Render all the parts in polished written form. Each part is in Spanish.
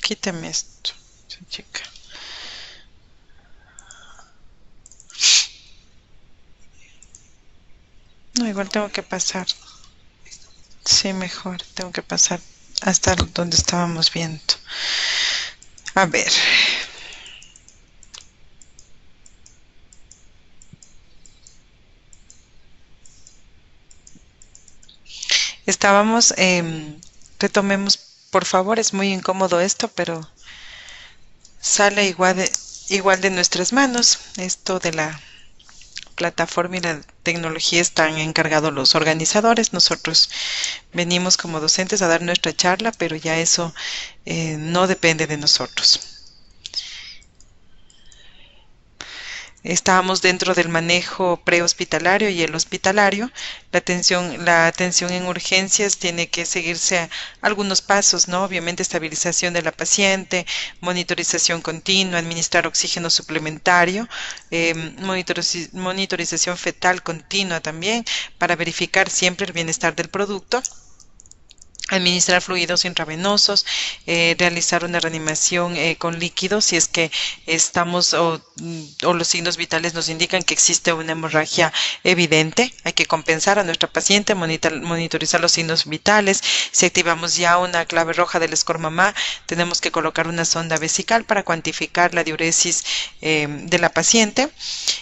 Quítame esto, chica. No, igual tengo que pasar. Sí, mejor, tengo que pasar hasta donde estábamos viendo. A ver, estábamos, retomemos, por favor, es muy incómodo esto, pero sale igual de nuestras manos. Esto de la plataforma y la tecnología están encargados los organizadores. Nosotros venimos como docentes a dar nuestra charla, pero ya eso no depende de nosotros. Estábamos dentro del manejo prehospitalario y el hospitalario. La atención en urgencias tiene que seguirse algunos pasos, ¿no? Obviamente estabilización de la paciente, monitorización continua, administrar oxígeno suplementario, monitorización fetal continua también para verificar siempre el bienestar del producto. Administrar fluidos intravenosos, realizar una reanimación con líquidos si es que estamos o los signos vitales nos indican que existe una hemorragia evidente. Hay que compensar a nuestra paciente, monitorizar los signos vitales. Si activamos ya una clave roja del score mamá, tenemos que colocar una sonda vesical para cuantificar la diuresis de la paciente.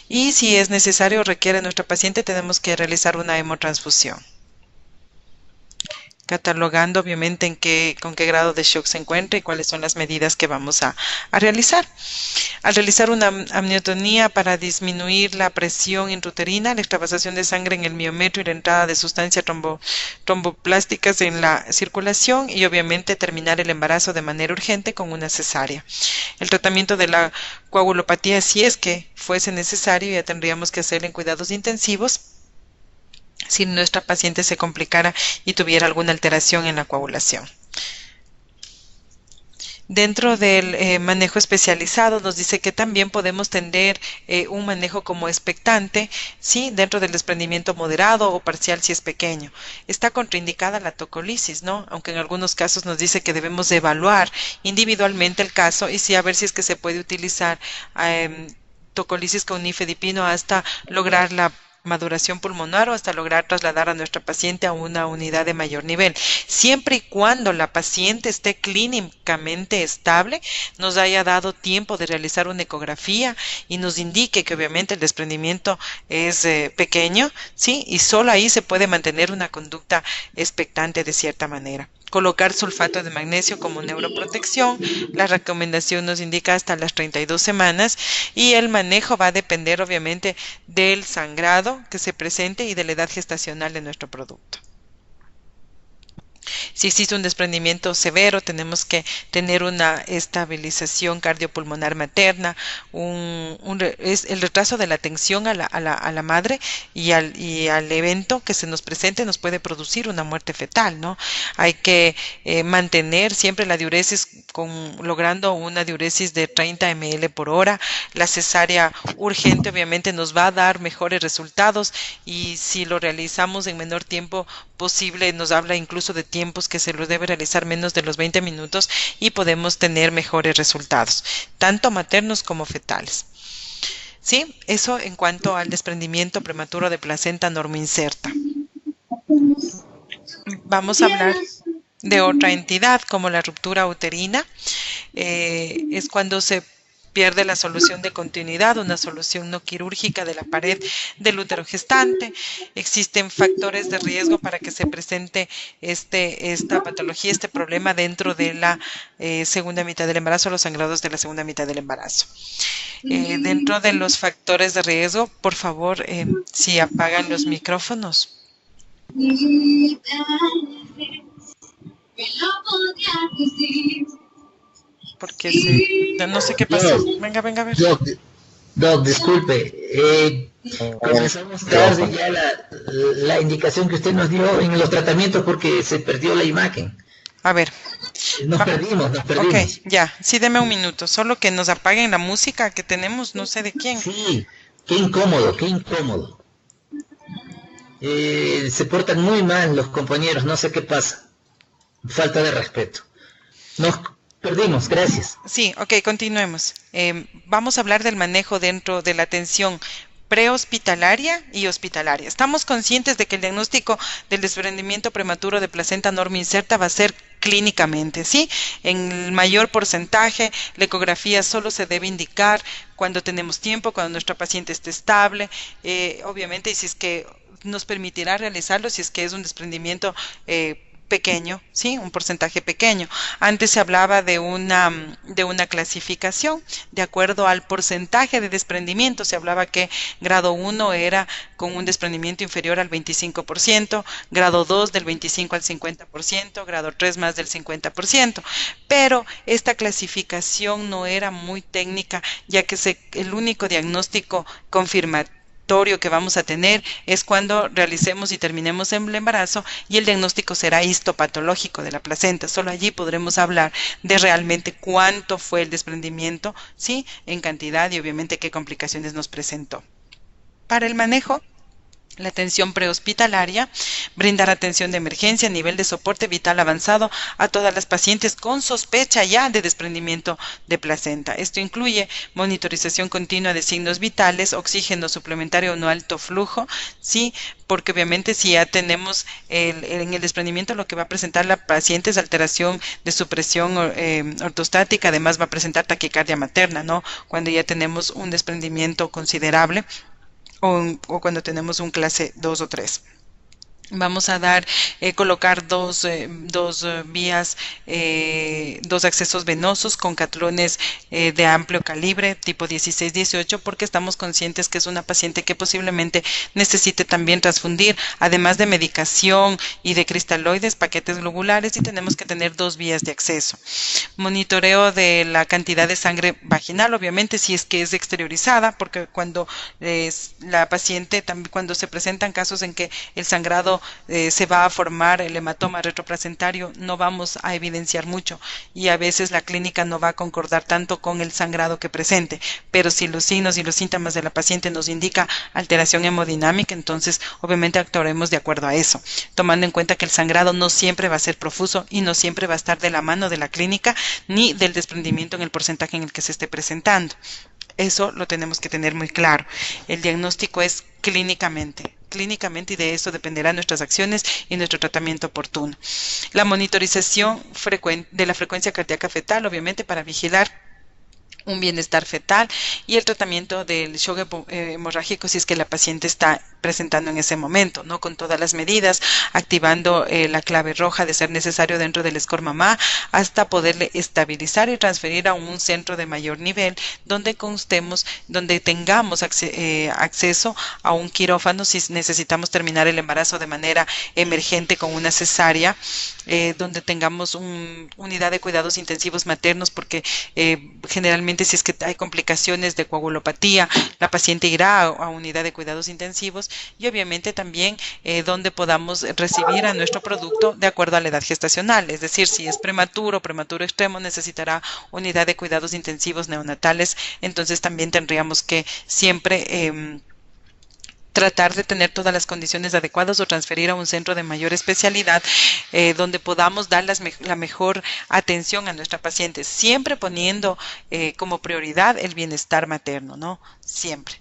Y si es necesario o requiere nuestra paciente, tenemos que realizar una hemotransfusión, catalogando obviamente con qué grado de shock se encuentra y cuáles son las medidas que vamos a realizar. Al realizar una amniotonía para disminuir la presión intrauterina, la extravasación de sangre en el miometrio y la entrada de sustancias tromboplásticas en la circulación y obviamente terminar el embarazo de manera urgente con una cesárea. El tratamiento de la coagulopatía, si es que fuese necesario, ya tendríamos que hacerlo en cuidados intensivos si nuestra paciente se complicara y tuviera alguna alteración en la coagulación. Dentro del manejo especializado nos dice que también podemos tener un manejo como expectante, ¿sí? Dentro del desprendimiento moderado o parcial si es pequeño. Está contraindicada la tocolisis, ¿no? Aunque en algunos casos nos dice que debemos evaluar individualmente el caso y sí a ver si es que se puede utilizar tocolisis con nifedipino hasta lograr la maduración pulmonar o hasta lograr trasladar a nuestra paciente a una unidad de mayor nivel. Siempre y cuando la paciente esté clínicamente estable, nos haya dado tiempo de realizar una ecografía y nos indique que obviamente el desprendimiento es pequeño, ¿sí? Y solo ahí se puede mantener una conducta expectante de cierta manera. Colocar sulfato de magnesio como neuroprotección. La recomendación nos indica hasta las 32 semanas y el manejo va a depender obviamente del sangrado que se presente y de la edad gestacional de nuestro producto. Si existe un desprendimiento severo, tenemos que tener una estabilización cardiopulmonar materna, es el retraso de la atención a la madre y al evento que se nos presente nos puede producir una muerte fetal, ¿no? Hay que mantener siempre la diuresis logrando una diuresis de 30 ml por hora. La cesárea urgente obviamente nos va a dar mejores resultados y si lo realizamos en menor tiempo posible, nos habla incluso de tiempos que se los debe realizar menos de los 20 minutos y podemos tener mejores resultados, tanto maternos como fetales. ¿Sí? Eso en cuanto al desprendimiento prematuro de placenta normoinserta. Vamos a hablar de otra entidad como la ruptura uterina. Es cuando se pierde la solución de continuidad, una solución no quirúrgica de la pared del útero gestante. Existen factores de riesgo para que se presente esta patología, este problema dentro de la segunda mitad del embarazo, los sangrados de la segunda mitad del embarazo. Dentro de los factores de riesgo, por favor, si apagan los micrófonos. Porque no sé qué pasó. Venga, a ver. Doc, disculpe, comenzamos tarde ya la indicación que usted nos dio en los tratamientos porque se perdió la imagen. A ver. Nos perdimos. Ok, ya, sí, deme un minuto. Solo que nos apaguen la música que tenemos, no sé de quién. Sí, qué incómodo. Se portan muy mal los compañeros, no sé qué pasa. Falta de respeto. Perdimos, gracias. Sí, ok, continuemos. Vamos a hablar del manejo dentro de la atención prehospitalaria y hospitalaria. Estamos conscientes de que el diagnóstico del desprendimiento prematuro de placenta normo incerta va a ser clínicamente, ¿sí? En el mayor porcentaje, la ecografía solo se debe indicar cuando tenemos tiempo, cuando nuestra paciente esté estable, obviamente, y si es que nos permitirá realizarlo, si es que es un desprendimiento pequeño, ¿sí? Un porcentaje pequeño. Antes se hablaba de una clasificación de acuerdo al porcentaje de desprendimiento. Se hablaba que grado 1 era con un desprendimiento inferior al 25%, grado 2 del 25 al 50%, grado 3 más del 50%. Pero esta clasificación no era muy técnica, ya que el único diagnóstico confirmativo que vamos a tener es cuando realicemos y terminemos el embarazo, y el diagnóstico será histopatológico de la placenta. Solo allí podremos hablar de realmente cuánto fue el desprendimiento, ¿sí? En cantidad, y obviamente qué complicaciones nos presentó. Para el manejo, la atención prehospitalaria, brindar atención de emergencia a nivel de soporte vital avanzado a todas las pacientes con sospecha ya de desprendimiento de placenta. Esto incluye monitorización continua de signos vitales, oxígeno suplementario no alto flujo, sí, porque obviamente si ya tenemos en el desprendimiento, lo que va a presentar la paciente es alteración de su presión ortostática. Además va a presentar taquicardia materna, ¿no? Cuando ya tenemos un desprendimiento considerable, o cuando tenemos un clase 2 o 3. Vamos a colocar dos vías, dos accesos venosos con catlones de amplio calibre, tipo 16-18, porque estamos conscientes que es una paciente que posiblemente necesite también transfundir, además de medicación y de cristaloides, paquetes globulares, y tenemos que tener dos vías de acceso. Monitoreo de la cantidad de sangre vaginal, obviamente, si es que es exteriorizada, porque cuando la paciente, cuando se presentan casos en que el sangrado se va a formar el hematoma retroplacentario, no vamos a evidenciar mucho, y a veces la clínica no va a concordar tanto con el sangrado que presente. Pero si los signos y los síntomas de la paciente nos indica alteración hemodinámica, entonces obviamente actuaremos de acuerdo a eso, tomando en cuenta que el sangrado no siempre va a ser profuso y no siempre va a estar de la mano de la clínica ni del desprendimiento en el porcentaje en el que se esté presentando. Eso lo tenemos que tener muy claro. El diagnóstico es clínicamente, y de eso dependerán nuestras acciones y nuestro tratamiento oportuno. La monitorización de la frecuencia cardíaca fetal, obviamente, para vigilar un bienestar fetal, y el tratamiento del shock hemorrágico si es que la paciente está presentando en ese momento, ¿no? Con todas las medidas, activando la clave roja de ser necesario dentro del score mamá, hasta poderle estabilizar y transferir a un centro de mayor nivel donde tengamos acceso a un quirófano si necesitamos terminar el embarazo de manera emergente con una cesárea, donde tengamos una unidad de cuidados intensivos maternos, porque generalmente si es que hay complicaciones de coagulopatía, la paciente irá a unidad de cuidados intensivos, y obviamente también donde podamos recibir a nuestro producto de acuerdo a la edad gestacional. Es decir, si es prematuro extremo, necesitará unidad de cuidados intensivos neonatales. Entonces también tendríamos que siempre tratar de tener todas las condiciones adecuadas o transferir a un centro de mayor especialidad, donde podamos dar la mejor atención a nuestra paciente, siempre poniendo como prioridad el bienestar materno, ¿no? Siempre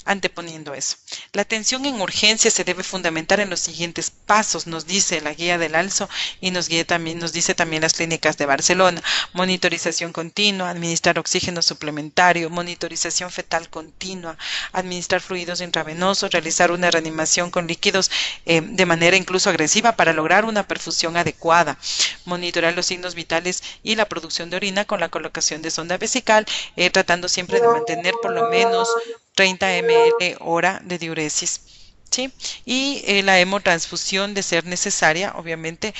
anteponiendo eso. La atención en urgencia se debe fundamentar en los siguientes pasos, nos dice la guía del ALSO, y nos dice también las clínicas de Barcelona: monitorización continua, administrar oxígeno suplementario, monitorización fetal continua, administrar fluidos intravenosos, realizar una reanimación con líquidos de manera incluso agresiva para lograr una perfusión adecuada, monitorear los signos vitales y la producción de orina con la colocación de sonda vesical, tratando siempre de mantener por lo menos 30 ml hora de diuresis, ¿sí? Y la hemotransfusión, de ser necesaria, obviamente,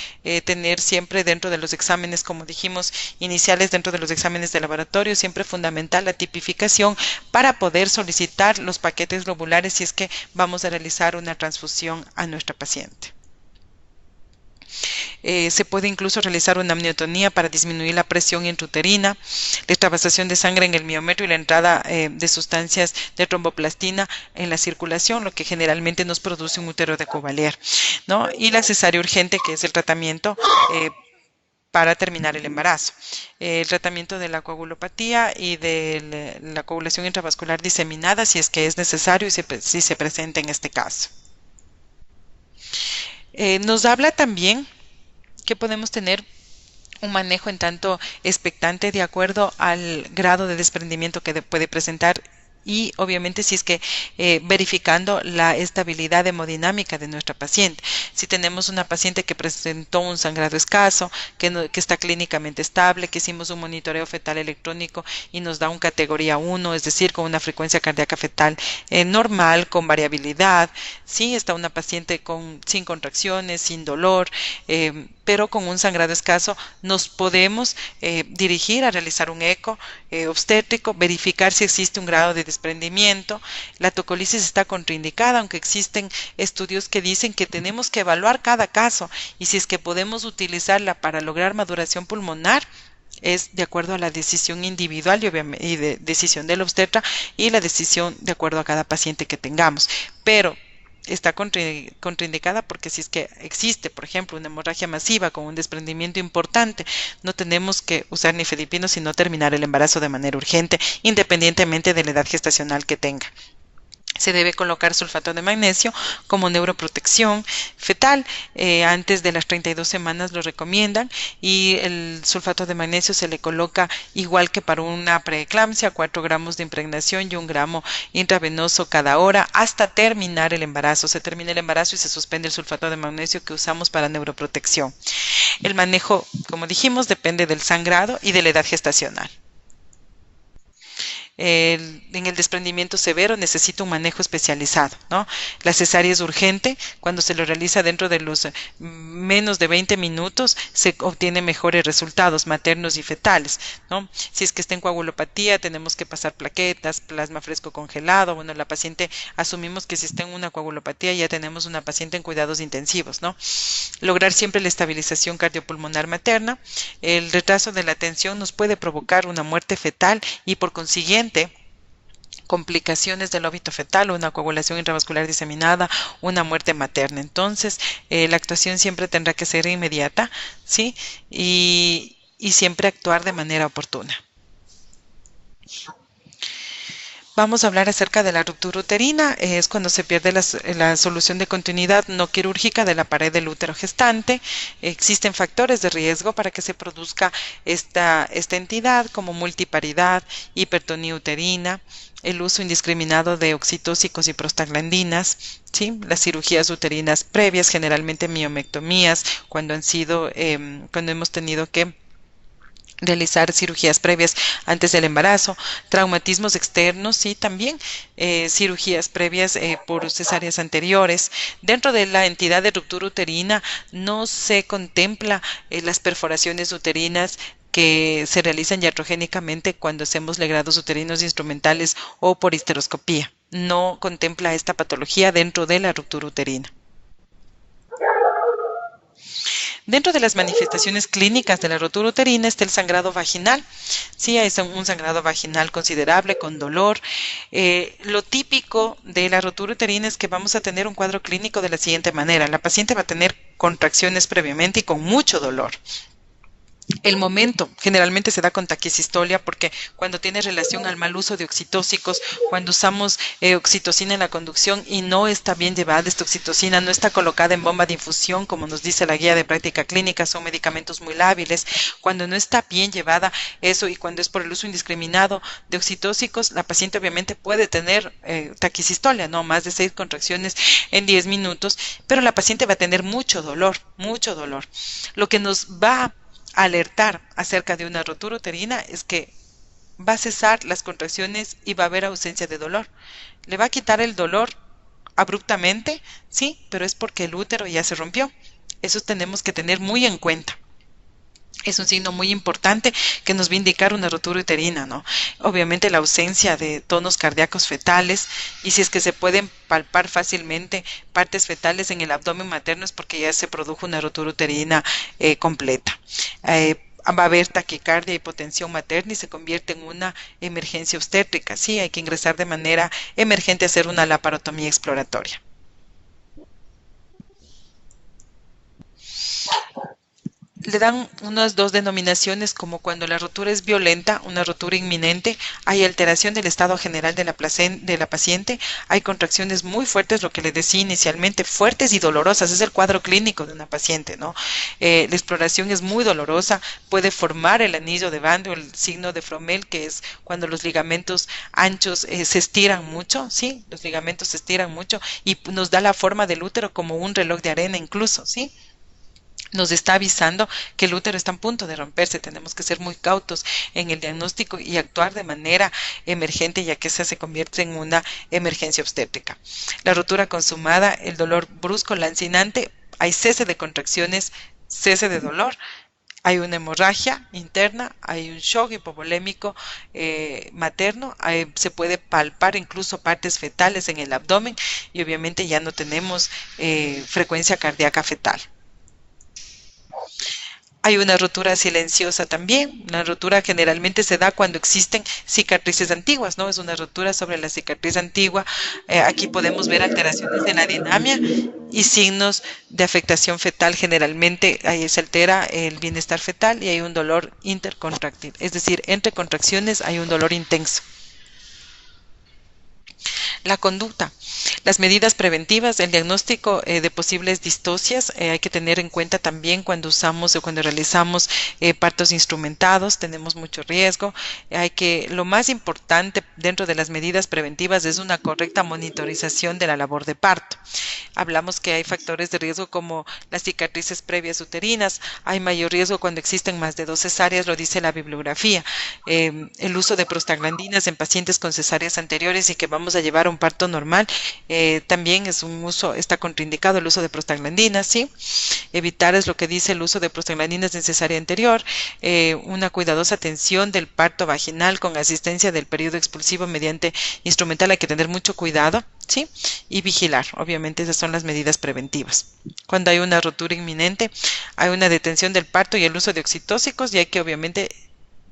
tener siempre dentro de los exámenes, como dijimos, iniciales, dentro de los exámenes de laboratorio, siempre fundamental la tipificación para poder solicitar los paquetes globulares si es que vamos a realizar una transfusión a nuestra paciente. Se puede incluso realizar una amniotonía para disminuir la presión intrauterina, la extravasación de sangre en el miometrio y la entrada de sustancias de tromboplastina en la circulación, lo que generalmente nos produce un útero de Cavalier, ¿no? Y la cesárea urgente, que es el tratamiento para terminar el embarazo. El tratamiento de la coagulopatía y de la coagulación intravascular diseminada si es que es necesario y si se presenta en este caso. Nos habla también que podemos tener un manejo en tanto expectante de acuerdo al grado de desprendimiento que puede presentar y obviamente si es que verificando la estabilidad hemodinámica de nuestra paciente. Si tenemos una paciente que presentó un sangrado escaso, que está clínicamente estable, que hicimos un monitoreo fetal electrónico y nos da un categoría 1, es decir, con una frecuencia cardíaca fetal normal, con variabilidad, sí, está una paciente sin contracciones, sin dolor, pero con un sangrado escaso, nos podemos dirigir a realizar un eco obstétrico, verificar si existe un grado de desprendimiento. La tocolisis está contraindicada, aunque existen estudios que dicen que tenemos que evaluar cada caso y si es que podemos utilizarla para lograr maduración pulmonar, es de acuerdo a la decisión individual y de decisión del obstetra y la decisión de acuerdo a cada paciente que tengamos. Pero está contraindicada porque si es que existe, por ejemplo, una hemorragia masiva con un desprendimiento importante, no tenemos que usar nifedipino, sino terminar el embarazo de manera urgente, independientemente de la edad gestacional que tenga. Se debe colocar sulfato de magnesio como neuroprotección fetal. Antes de las 32 semanas lo recomiendan y el sulfato de magnesio se le coloca igual que para una preeclampsia, 4 gramos de impregnación y 1 gramo intravenoso cada hora hasta terminar el embarazo. Se termina el embarazo y se suspende el sulfato de magnesio que usamos para neuroprotección. El manejo, como dijimos, depende del sangrado y de la edad gestacional. En el desprendimiento severo necesita un manejo especializado, ¿no? La cesárea es urgente, cuando se lo realiza dentro de los menos de 20 minutos se obtienen mejores resultados maternos y fetales, ¿no? Si es que está en coagulopatía tenemos que pasar plaquetas, plasma fresco congelado, bueno, la paciente asumimos que si está en una coagulopatía ya tenemos una paciente en cuidados intensivos, ¿no? Lograr siempre la estabilización cardiopulmonar materna. El retraso de la atención nos puede provocar una muerte fetal y por consiguiente complicaciones del óbito fetal, una coagulación intravascular diseminada, una muerte materna. Entonces, la actuación siempre tendrá que ser inmediata, ¿sí? Y siempre actuar de manera oportuna. Vamos a hablar acerca de la ruptura uterina, es cuando se pierde la solución de continuidad no quirúrgica de la pared del útero gestante. Existen factores de riesgo para que se produzca esta entidad como multiparidad, hipertonía uterina, el uso indiscriminado de oxitóxicos y prostaglandinas, ¿sí? Las cirugías uterinas previas, generalmente miomectomías, cuando hemos tenido que realizar cirugías previas antes del embarazo, traumatismos externos, sí, también cirugías previas por cesáreas anteriores. Dentro de la entidad de ruptura uterina no se contempla las perforaciones uterinas que se realizan iatrogénicamente cuando hacemos legrados uterinos instrumentales o por histeroscopía. No contempla esta patología dentro de la ruptura uterina. Dentro de las manifestaciones clínicas de la rotura uterina está el sangrado vaginal. Sí, es un sangrado vaginal considerable con dolor. Lo típico de la rotura uterina es que vamos a tener un cuadro clínico de la siguiente manera. La paciente va a tener contracciones previamente y con mucho dolor. El momento generalmente se da con taquicistolia porque cuando tiene relación al mal uso de oxitóxicos, cuando usamos oxitocina en la conducción y no está bien llevada esta oxitocina, no está colocada en bomba de infusión como nos dice la guía de práctica clínica, son medicamentos muy lábiles, cuando no está bien llevada eso y cuando es por el uso indiscriminado de oxitóxicos, la paciente obviamente puede tener taquicistolia, no más de 6 contracciones en 10 minutos, pero la paciente va a tener mucho dolor, lo que nos va alertar acerca de una rotura uterina es que va a cesar las contracciones y va a haber ausencia de dolor. Le va a quitar el dolor abruptamente, sí, pero es porque el útero ya se rompió. Eso tenemos que tener muy en cuenta. Es un signo muy importante que nos va a indicar una rotura uterina, ¿no? Obviamente la ausencia de tonos cardíacos fetales y si es que se pueden palpar fácilmente partes fetales en el abdomen materno es porque ya se produjo una rotura uterina completa. Va a haber taquicardia, hipotensión materna y se convierte en una emergencia obstétrica. Sí, hay que ingresar de manera emergente a hacer una laparotomía exploratoria. le dan unas dos denominaciones, como cuando la rotura es violenta, una rotura inminente, hay alteración del estado general de de la paciente, hay contracciones muy fuertes, lo que le decía inicialmente, fuertes y dolorosas, es el cuadro clínico de una paciente, ¿no? La exploración es muy dolorosa, puede formar el anillo de Van, el signo de Fromel, que es cuando los ligamentos anchos se estiran mucho, ¿sí? Los ligamentos se estiran mucho y nos da la forma del útero como un reloj de arena incluso, ¿sí? Nos está avisando que el útero está a punto de romperse. Tenemos que ser muy cautos en el diagnóstico y actuar de manera emergente, ya que esa se convierte en una emergencia obstétrica. La rotura consumada, el dolor brusco, lancinante, hay cese de contracciones, cese de dolor. Hay una hemorragia interna, hay un shock hipovolémico materno, se puede palpar incluso partes fetales en el abdomen y obviamente ya no tenemos frecuencia cardíaca fetal. Hay una rotura silenciosa también. La rotura generalmente se da cuando existen cicatrices antiguas, ¿no? Es una rotura sobre la cicatriz antigua. Aquí podemos ver alteraciones en la dinamia y signos de afectación fetal. Generalmente ahí se altera el bienestar fetal y hay un dolor intercontráctil. Es decir, entre contracciones hay un dolor intenso. La conducta, las medidas preventivas, el diagnóstico de posibles distocias, hay que tener en cuenta también cuando usamos o cuando realizamos partos instrumentados, tenemos mucho riesgo. Lo más importante dentro de las medidas preventivas es una correcta monitorización de la labor de parto. Hablamos que hay factores de riesgo como las cicatrices previas uterinas, hay mayor riesgo cuando existen más de 2 cesáreas, lo dice la bibliografía. El uso de prostaglandinas en pacientes con cesáreas anteriores y que vamos a llevar a un parto normal, también es un uso, está contraindicado el uso de prostaglandinas, ¿sí? Evitar es lo que dice el uso de prostaglandinas en cesárea anterior, una cuidadosa atención del parto vaginal con asistencia del periodo expulsivo mediante instrumental, hay que tener mucho cuidado, ¿sí? Y vigilar, obviamente esas son las medidas preventivas. Cuando hay una rotura inminente, hay una detención del parto y el uso de oxitóxicos y hay que obviamente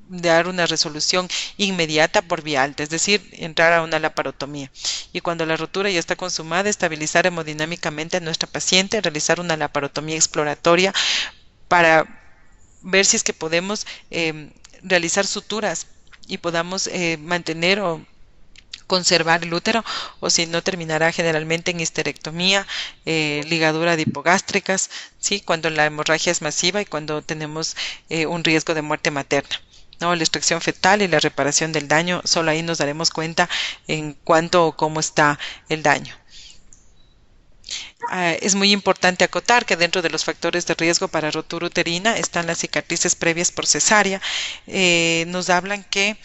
dar una resolución inmediata por vía alta, es decir, entrar a una laparotomía. Y cuando la rotura ya está consumada, estabilizar hemodinámicamente a nuestra paciente, realizar una laparotomía exploratoria para ver si es que podemos realizar suturas y podamos mantener o conservar el útero, o si no terminará generalmente en histerectomía, ligadura adipogástricas, ¿sí? Cuando la hemorragia es masiva y cuando tenemos un riesgo de muerte materna. ¿No? La extracción fetal y la reparación del daño, solo ahí nos daremos cuenta en cuánto o cómo está el daño. Es muy importante acotar que dentro de los factores de riesgo para rotura uterina están las cicatrices previas por cesárea. Nos hablan que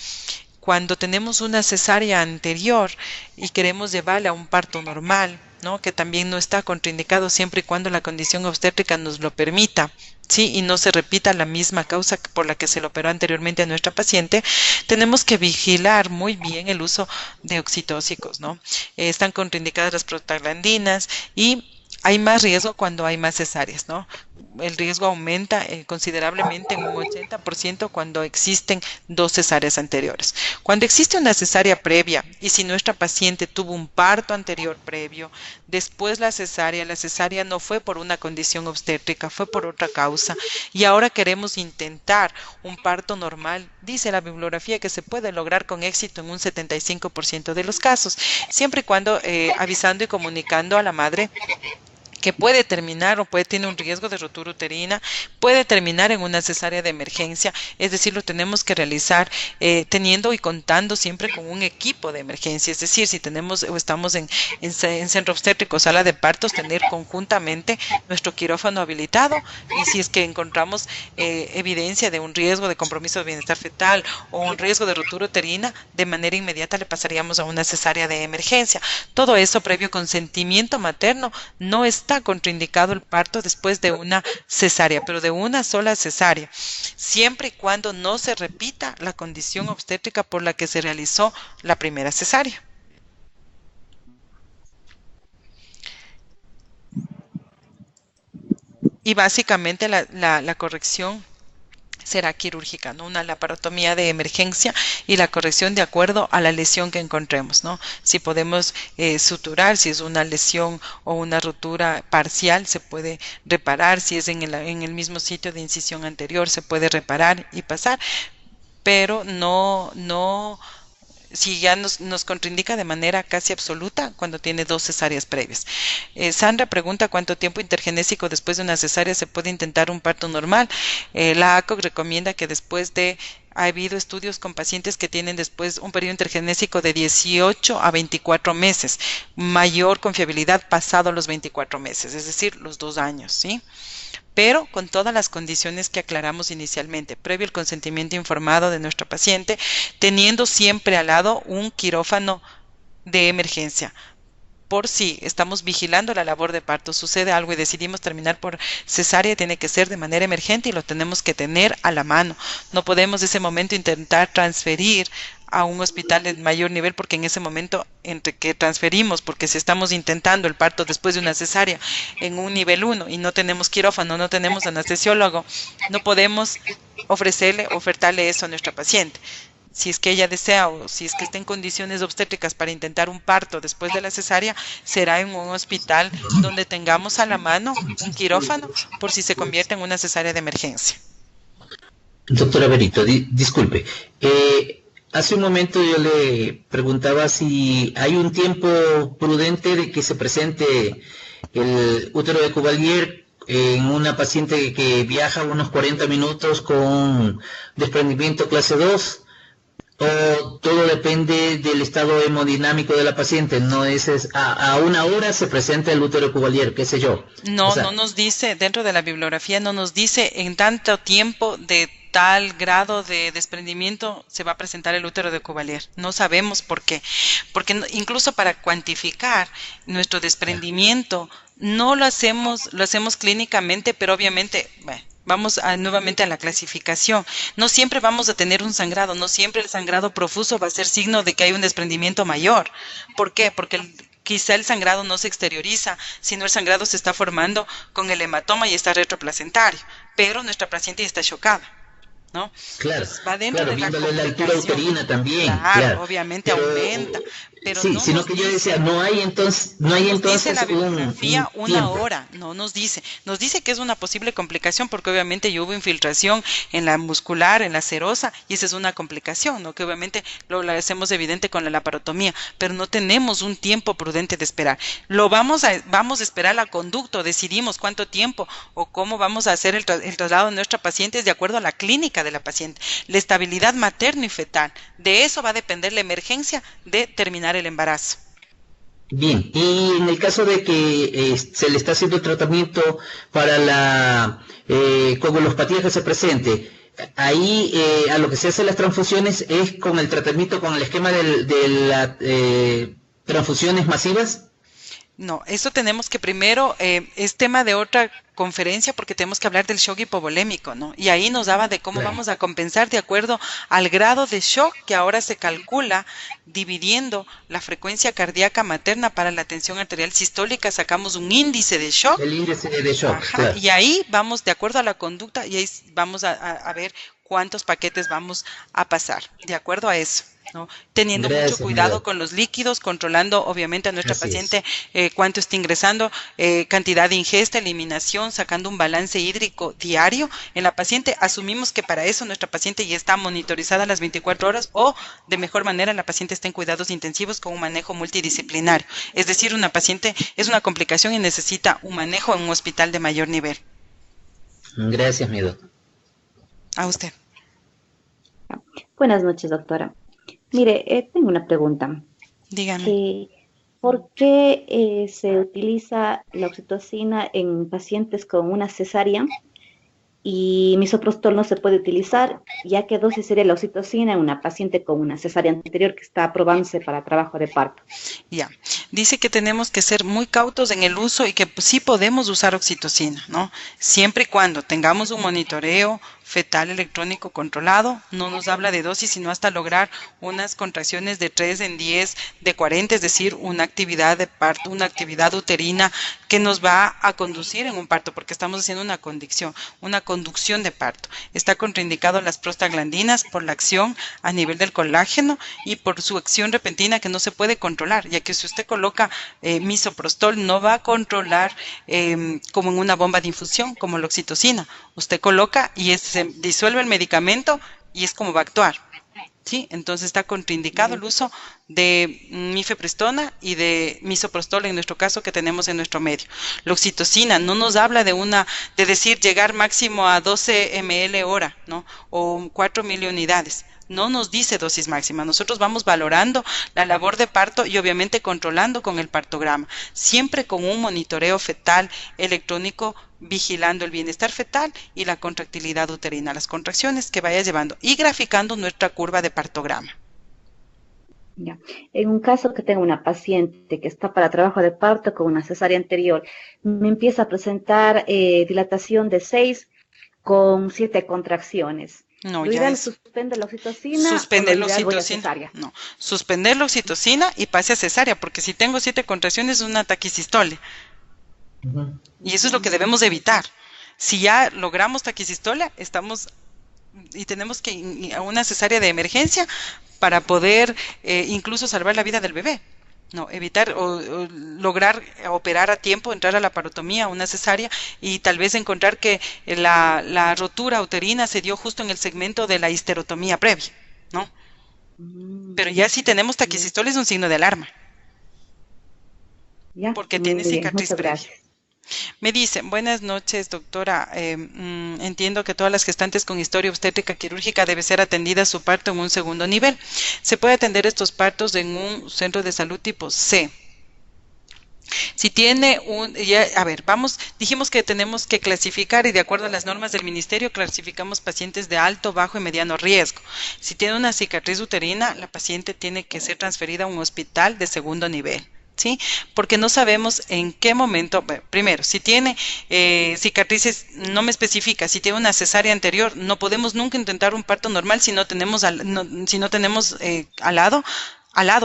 cuando tenemos una cesárea anterior y queremos llevarla a un parto normal, ¿no? Que también no está contraindicado siempre y cuando la condición obstétrica nos lo permita, ¿sí? Y no se repita la misma causa por la que se le operó anteriormente a nuestra paciente, tenemos que vigilar muy bien el uso de oxitóxicos, ¿no? Están contraindicadas las prostaglandinas y hay más riesgo cuando hay más cesáreas, ¿no? El riesgo aumenta considerablemente en un 80% cuando existen 2 cesáreas anteriores. Cuando existe una cesárea previa y si nuestra paciente tuvo un parto anterior previo, después la cesárea no fue por una condición obstétrica, fue por otra causa y ahora queremos intentar un parto normal, dice la bibliografía que se puede lograr con éxito en un 75% de los casos, siempre y cuando avisando y comunicando a la madre que puede terminar o tiene un riesgo de rotura uterina, puede terminar en una cesárea de emergencia, es decir, lo tenemos que realizar teniendo y contando siempre con un equipo de emergencia, es decir, si tenemos o estamos en centro obstétrico, sala de partos, tener conjuntamente nuestro quirófano habilitado y si es que encontramos evidencia de un riesgo de compromiso de bienestar fetal o un riesgo de rotura uterina, de manera inmediata le pasaríamos a una cesárea de emergencia. Todo eso previo consentimiento materno, no está contraindicado el parto después de una cesárea, pero de una sola cesárea, siempre y cuando no se repita la condición obstétrica por la que se realizó la primera cesárea. Y básicamente la corrección será quirúrgica, ¿no? Una laparotomía de emergencia y la corrección de acuerdo a la lesión que encontremos, ¿no? Si podemos suturar, si es una lesión o una rotura parcial, se puede reparar, si es en el mismo sitio de incisión anterior, se puede reparar y pasar, pero no si ya nos contraindica de manera casi absoluta cuando tiene 2 cesáreas previas. Sandra pregunta cuánto tiempo intergenésico después de una cesárea se puede intentar un parto normal. La ACOG recomienda que después de ha habido estudios con pacientes que tienen después un periodo intergenésico de 18 a 24 meses, mayor confiabilidad pasado los 24 meses, es decir, los 2 años, ¿sí? Pero con todas las condiciones que aclaramos inicialmente, previo el consentimiento informado de nuestra paciente, teniendo siempre al lado un quirófano de emergencia. Por si estamos vigilando la labor de parto, sucede algo y decidimos terminar por cesárea, tiene que ser de manera emergente y lo tenemos que tener a la mano. No podemos en ese momento intentar transferir a un hospital de mayor nivel, porque en ese momento entre que transferimos, porque si estamos intentando el parto después de una cesárea en un nivel 1 y no tenemos quirófano, no tenemos anestesiólogo, no podemos ofertarle eso a nuestra paciente. Si es que ella desea o si es que está en condiciones obstétricas para intentar un parto después de la cesárea, será en un hospital donde tengamos a la mano un quirófano por si se convierte en una cesárea de emergencia. Doctora Berito, disculpe. Hace un momento yo le preguntaba si hay un tiempo prudente de que se presente el útero de Cuvelier en una paciente que viaja unos 40 minutos con desprendimiento clase 2, o todo depende del estado hemodinámico de la paciente. No es a una hora se presenta el útero de Cuvelier, qué sé yo. No, o sea, no nos dice, dentro de la bibliografía no nos dice en tanto tiempo de tal grado de desprendimiento se va a presentar el útero de Cuvelier. No sabemos por qué. Porque incluso para cuantificar nuestro desprendimiento no lo hacemos clínicamente, pero obviamente, bueno, vamos nuevamente a la clasificación. No siempre vamos a tener un sangrado, no siempre el sangrado profuso va a ser signo de que hay un desprendimiento mayor. ¿Por qué? Porque quizá el sangrado no se exterioriza, sino el sangrado se está formando con el hematoma y está retroplacentario, pero nuestra paciente ya está chocada, ¿no? Claro, entonces, va dentro de la altura uterina también. Claro, obviamente pero, aumenta. Pero sí, no sino que yo decía, no hay entonces dice la bibliografía una hora, no nos dice que es una posible complicación porque obviamente ya hubo infiltración en la muscular, en la serosa, y esa es una complicación, ¿no? Que obviamente lo hacemos evidente con la laparotomía, pero no tenemos un tiempo prudente de esperar. Vamos a esperar la conducta, decidimos cuánto tiempo o cómo vamos a hacer el traslado de nuestra paciente de acuerdo a la clínica de la paciente, la estabilidad materno y fetal. De eso va a depender la emergencia de terminar el embarazo. Bien, y en el caso de que se le está haciendo tratamiento para la coagulopatía que se presente, ahí a lo que se hacen las transfusiones es con el tratamiento, con el esquema de las transfusiones masivas. No, eso tenemos que primero, es tema de otra conferencia porque tenemos que hablar del shock hipovolémico, ¿no? Y ahí nos daba de cómo vamos a compensar de acuerdo al grado de shock que ahora se calcula dividiendo la frecuencia cardíaca materna para la tensión arterial sistólica, sacamos un índice de shock. El índice de shock. Ajá, claro. Y ahí vamos de acuerdo a la conducta y ahí vamos a ver cuántos paquetes vamos a pasar, de acuerdo a eso, ¿no? Teniendo mucho cuidado con los líquidos, controlando obviamente a nuestra paciente cuánto está ingresando, cantidad de ingesta, eliminación, sacando un balance hídrico diario en la paciente. Asumimos que para eso nuestra paciente ya está monitorizada las 24 horas o de mejor manera la paciente está en cuidados intensivos con un manejo multidisciplinario. Es decir, una paciente es una complicación y necesita un manejo en un hospital de mayor nivel. Gracias, mi doctor. A usted. Buenas noches, doctora. Mire, tengo una pregunta. Dígame. ¿Por qué se utiliza la oxitocina en pacientes con una cesárea y misoprostol no se puede utilizar, ya que dosis sería la oxitocina en una paciente con una cesárea anterior que está aprobándose para trabajo de parto? Ya, dice que tenemos que ser muy cautos en el uso y que sí podemos usar oxitocina, ¿no? Siempre y cuando tengamos un monitoreo fetal electrónico controlado, no nos habla de dosis, sino hasta lograr unas contracciones de 3 en 10, de 40, es decir, una actividad de parto, una actividad uterina que nos va a conducir en un parto, porque estamos haciendo una conducción de parto. Está contraindicado las prostaglandinas por la acción a nivel del colágeno y por su acción repentina que no se puede controlar, ya que si usted coloca misoprostol no va a controlar como en una bomba de infusión, como la oxitocina. Usted coloca y se disuelve el medicamento y es como va a actuar. ¿Sí? Entonces está contraindicado el uso de mifepristona y de misoprostol en nuestro caso que tenemos en nuestro medio. La oxitocina no nos habla de decir llegar máximo a 12 ml hora, ¿no? O 4 miliunidades. No nos dice dosis máxima. Nosotros vamos valorando la labor de parto y obviamente controlando con el partograma, siempre con un monitoreo fetal electrónico vigilando el bienestar fetal y la contractilidad uterina, las contracciones que vaya llevando y graficando nuestra curva de partograma. Ya. En un caso que tengo una paciente que está para trabajo de parto con una cesárea anterior, me empieza a presentar dilatación de 6 con 7 contracciones. No, ¿Lo ya ideal es suspender la oxitocina suspender o la lo ideal voy a oxitocina. cesárea? No, suspender la oxitocina y pase a cesárea, porque si tengo 7 contracciones es una taquisistole. Y eso es lo que debemos evitar. Si ya logramos taquisistolia, tenemos que ir a una cesárea de emergencia para poder incluso salvar la vida del bebé. No, evitar o lograr operar a tiempo, entrar a la parotomía, una cesárea, y tal vez encontrar que la rotura uterina se dio justo en el segmento de la histerotomía previa, ¿no? Pero ya si tenemos taquisistolia es un signo de alarma, Ya, porque muy tiene bien, cicatriz muchas previa. gracias. Me dicen, buenas noches, doctora. Entiendo que todas las gestantes con historia obstétrica quirúrgica debe ser atendida su parto en un segundo nivel. ¿Se puede atender estos partos en un centro de salud tipo C? Si tiene dijimos que tenemos que clasificar y de acuerdo a las normas del ministerio clasificamos pacientes de alto, bajo y mediano riesgo. Si tiene una cicatriz uterina, la paciente tiene que ser transferida a un hospital de segundo nivel. ¿Sí? Porque no sabemos en qué momento, primero, si tiene cicatrices, no me especifica, si tiene una cesárea anterior, no podemos nunca intentar un parto normal si no tenemos al lado,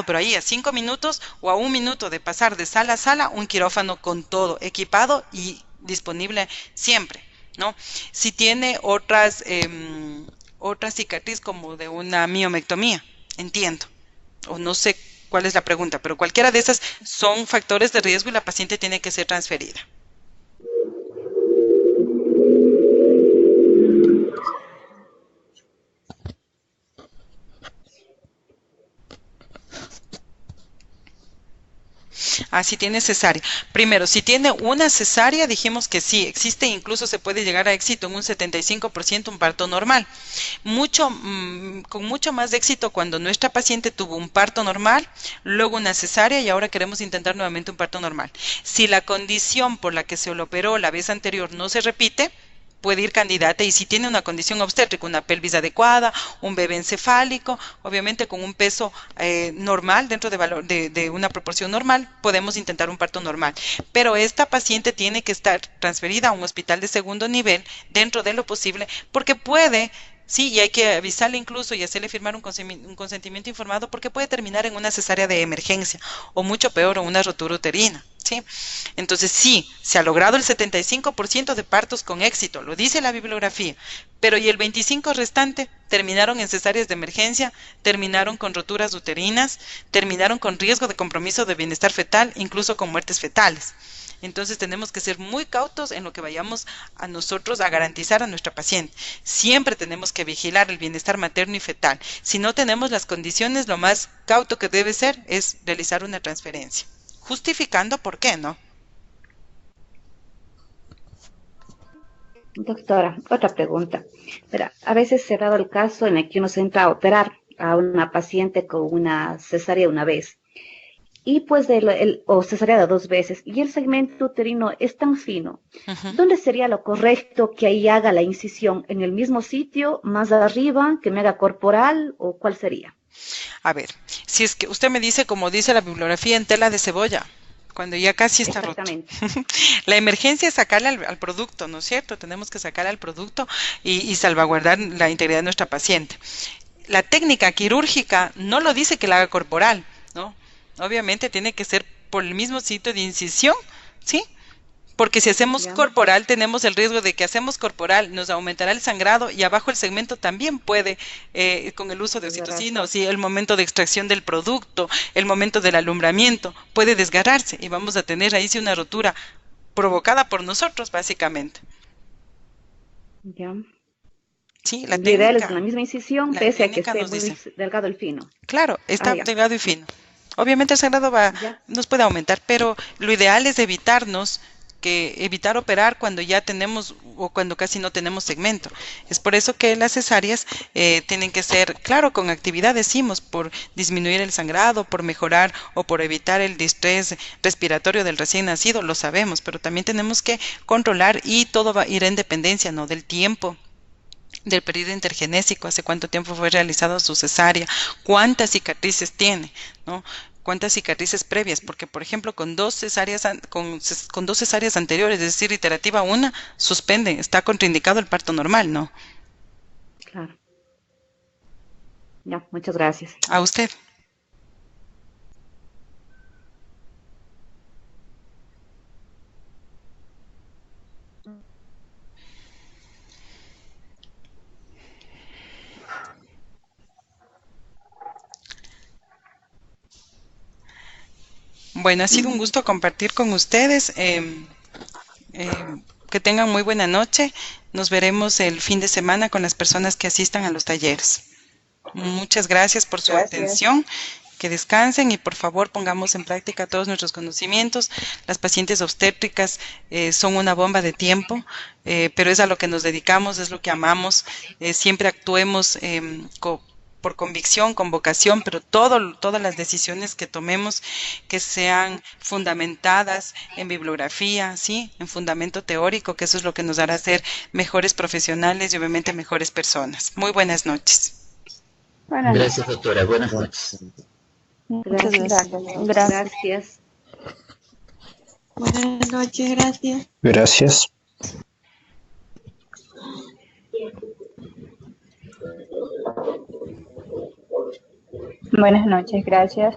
pero ahí a 5 minutos o a 1 minuto de pasar de sala a sala, un quirófano con todo equipado y disponible siempre, ¿no? Si tiene otra cicatriz como de una miomectomía, entiendo, o no sé cuál es la pregunta, pero cualquiera de esas son factores de riesgo y la paciente tiene que ser transferida. Si tiene cesárea. Primero, si tiene una cesárea, dijimos que sí, existe, incluso se puede llegar a éxito en un 75% un parto normal. Con mucho más de éxito cuando nuestra paciente tuvo un parto normal, luego una cesárea y ahora queremos intentar nuevamente un parto normal. Si la condición por la que se lo operó la vez anterior no se repite, puede ir candidata, y si tiene una condición obstétrica, una pelvis adecuada, un bebé encefálico, obviamente con un peso normal, dentro de una proporción normal, podemos intentar un parto normal. Pero esta paciente tiene que estar transferida a un hospital de segundo nivel dentro de lo posible, porque puede, sí, y hay que avisarle incluso y hacerle firmar un consentimiento informado, porque puede terminar en una cesárea de emergencia, o mucho peor, una rotura uterina. ¿Sí? Entonces sí, se ha logrado el 75% de partos con éxito, lo dice la bibliografía, pero y el 25% restante terminaron en cesáreas de emergencia, terminaron con roturas uterinas, terminaron con riesgo de compromiso de bienestar fetal, incluso con muertes fetales. Entonces tenemos que ser muy cautos en lo que vayamos a nosotros a garantizar a nuestra paciente. Siempre tenemos que vigilar el bienestar materno y fetal. Si no tenemos las condiciones, lo más cauto que debe ser es realizar una transferencia, justificando por qué, ¿no? Doctora, otra pregunta. Pero a veces se ha dado el caso en el que uno se entra a operar a una paciente con una cesárea una vez y pues o cesárea 2 veces y el segmento uterino es tan fino. ¿Dónde sería lo correcto que ahí haga la incisión? ¿En el mismo sitio, más arriba, que me haga corporal o cuál sería? A ver, si es que usted me dice, como dice la bibliografía, en tela de cebolla, Cuando ya casi está roto. Exactamente. La emergencia es sacarle al producto, ¿no es cierto? Tenemos que sacar al producto y salvaguardar la integridad de nuestra paciente. La técnica quirúrgica no lo dice que la haga corporal, ¿no? Obviamente tiene que ser por el mismo sitio de incisión, ¿sí? Porque si hacemos Ya, corporal, tenemos el riesgo de que hacemos corporal, nos aumentará el sangrado y abajo el segmento también puede, con el uso de es verdad. oxitocina, o si el momento de extracción del producto, el momento del alumbramiento, puede desgarrarse y vamos a tener ahí sí una rotura provocada por nosotros, básicamente. Ya. Sí, Lo ideal es una misma incisión, la pese a que técnica esté nos muy dice. delgado el fino. Claro, Ah, está ya, delgado y fino. Obviamente el sangrado ya, nos puede aumentar, pero lo ideal es evitar operar cuando ya tenemos o cuando casi no tenemos segmento. Es por eso que las cesáreas tienen que ser, claro, con actividad decimos, por disminuir el sangrado, por mejorar o por evitar el distrés respiratorio del recién nacido, lo sabemos, pero también tenemos que controlar y todo va a ir en dependencia, ¿no? Del tiempo, del periodo intergenésico, hace cuánto tiempo fue realizado su cesárea, cuántas cicatrices tiene, ¿no? Cuántas cicatrices previas, porque por ejemplo con dos cesáreas anteriores, es decir, iterativa una, suspenden, está contraindicado el parto normal, ¿no? claro. Ya, muchas gracias. A usted. Bueno, ha sido un gusto compartir con ustedes. Que tengan muy buena noche. Nos veremos el fin de semana con las personas que asistan a los talleres. Muchas gracias por su atención. Que descansen y por favor pongamos en práctica todos nuestros conocimientos. Las pacientes obstétricas son una bomba de tiempo, pero es a lo que nos dedicamos, es lo que amamos. Siempre actuemos por convicción, con vocación, pero todas las decisiones que tomemos que sean fundamentadas en bibliografía, ¿sí? En fundamento teórico, que eso es lo que nos hará ser mejores profesionales y obviamente mejores personas. Muy buenas noches. Gracias, doctora. Buenas noches. Muchas Gracias. gracias. Gracias. Gracias. Buenas noches, gracias. Gracias. Buenas noches, gracias.